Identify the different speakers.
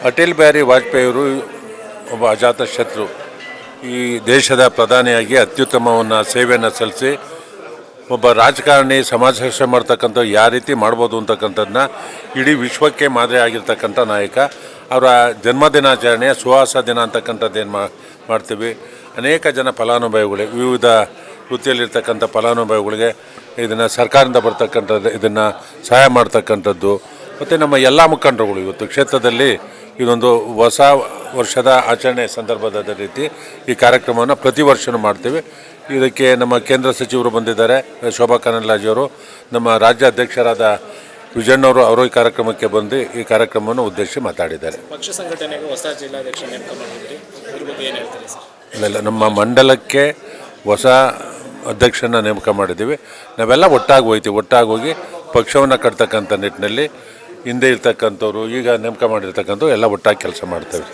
Speaker 1: ಅಟಲ್ ಬಿಹಾರಿ ವಾಜಪೇಯಿಯವರು ಒಬ್ಬ ಅಜಾತ ಶತ್ರು. ಈ ದೇಶದ ಪ್ರಧಾನಿಯಾಗಿ ಅತ್ಯುತ್ತಮವನ್ನು ಸೇವೆಯನ್ನು ಸಲ್ಲಿಸಿ ಒಬ್ಬ ರಾಜಕಾರಣಿ ಸಮಾಜ ಸೇವೆ ಮಾಡ್ತಕ್ಕಂಥ ಯಾವ ರೀತಿ ಮಾಡ್ಬೋದು ಅಂತಕ್ಕಂಥದ್ದನ್ನ ಇಡೀ ವಿಶ್ವಕ್ಕೆ ಮಾದರಿ ಆಗಿರ್ತಕ್ಕಂಥ ನಾಯಕ. ಅವರ ಜನ್ಮದಿನಾಚರಣೆಯ ಸುಹಾಸ ದಿನ ಅಂತಕ್ಕಂಥದ್ದೇನು ಮಾಡ್ತೀವಿ. ಅನೇಕ ಜನ ಫಲಾನುಭವಿಗಳಿಗೆ, ವಿವಿಧ ವೃತ್ತಿಯಲ್ಲಿರ್ತಕ್ಕಂಥ ಫಲಾನುಭವಿಗಳಿಗೆ ಇದನ್ನು ಸರ್ಕಾರದಿಂದ ಬರ್ತಕ್ಕಂಥದ್ದು, ಇದನ್ನು ಸಹಾಯ ಮಾಡ್ತಕ್ಕಂಥದ್ದು. ಮತ್ತು ನಮ್ಮ ಎಲ್ಲ ಮುಖಂಡರುಗಳು ಇವತ್ತು ಕ್ಷೇತ್ರದಲ್ಲಿ ಇದೊಂದು ಹೊಸ ವರ್ಷದ ಆಚರಣೆ ಸಂದರ್ಭದ ರೀತಿ ಈ ಕಾರ್ಯಕ್ರಮವನ್ನು ಪ್ರತಿ ವರ್ಷವೂ ಮಾಡ್ತೀವಿ. ಇದಕ್ಕೆ ನಮ್ಮ ಕೇಂದ್ರ ಸಚಿವರು ಬಂದಿದ್ದಾರೆ, ಶೋಭಾ ಕರಂದ್ಲಾಜೆಯವರು, ನಮ್ಮ ರಾಜ್ಯ ಅಧ್ಯಕ್ಷರಾದ ವಿಜಯಣ್ಣವರು ಅವರು ಈ ಕಾರ್ಯಕ್ರಮಕ್ಕೆ ಬಂದು ಈ ಕಾರ್ಯಕ್ರಮವನ್ನು ಉದ್ದೇಶಿಸಿ ಮಾತಾಡಿದ್ದಾರೆ.
Speaker 2: ಪಕ್ಷ ಸಂಘಟನೆಗೆ ಹೊಸ ಜಿಲ್ಲಾಧ್ಯಕ್ಷ ನೇಮಕ ಮಾಡಿದ್ರಿ, ಇದ್ರ ಬಗ್ಗೆ ಏನು ಹೇಳ್ತಾರೆ ಸರ್?
Speaker 1: ಇಲ್ಲ, ನಮ್ಮ ಮಂಡಲಕ್ಕೆ ಹೊಸ ಅಧ್ಯಕ್ಷನ ನೇಮಕ ಮಾಡಿದ್ದೀವಿ. ನಾವೆಲ್ಲ ಒಟ್ಟಾಗಿ ಹೋಗ್ತೀವಿ. ಒಟ್ಟಾಗಿ ಹೋಗಿ ಪಕ್ಷವನ್ನು ಕಟ್ತಕ್ಕಂಥ ನಿಟ್ಟಿನಲ್ಲಿ ಹಿಂದೆ ಇರ್ತಕ್ಕಂಥವ್ರು, ಈಗ ನೇಮಕ ಮಾಡಿರ್ತಕ್ಕಂಥವ್ರು ಎಲ್ಲ ಒಟ್ಟಾಗಿ ಕೆಲಸ ಮಾಡ್ತೇವೆ.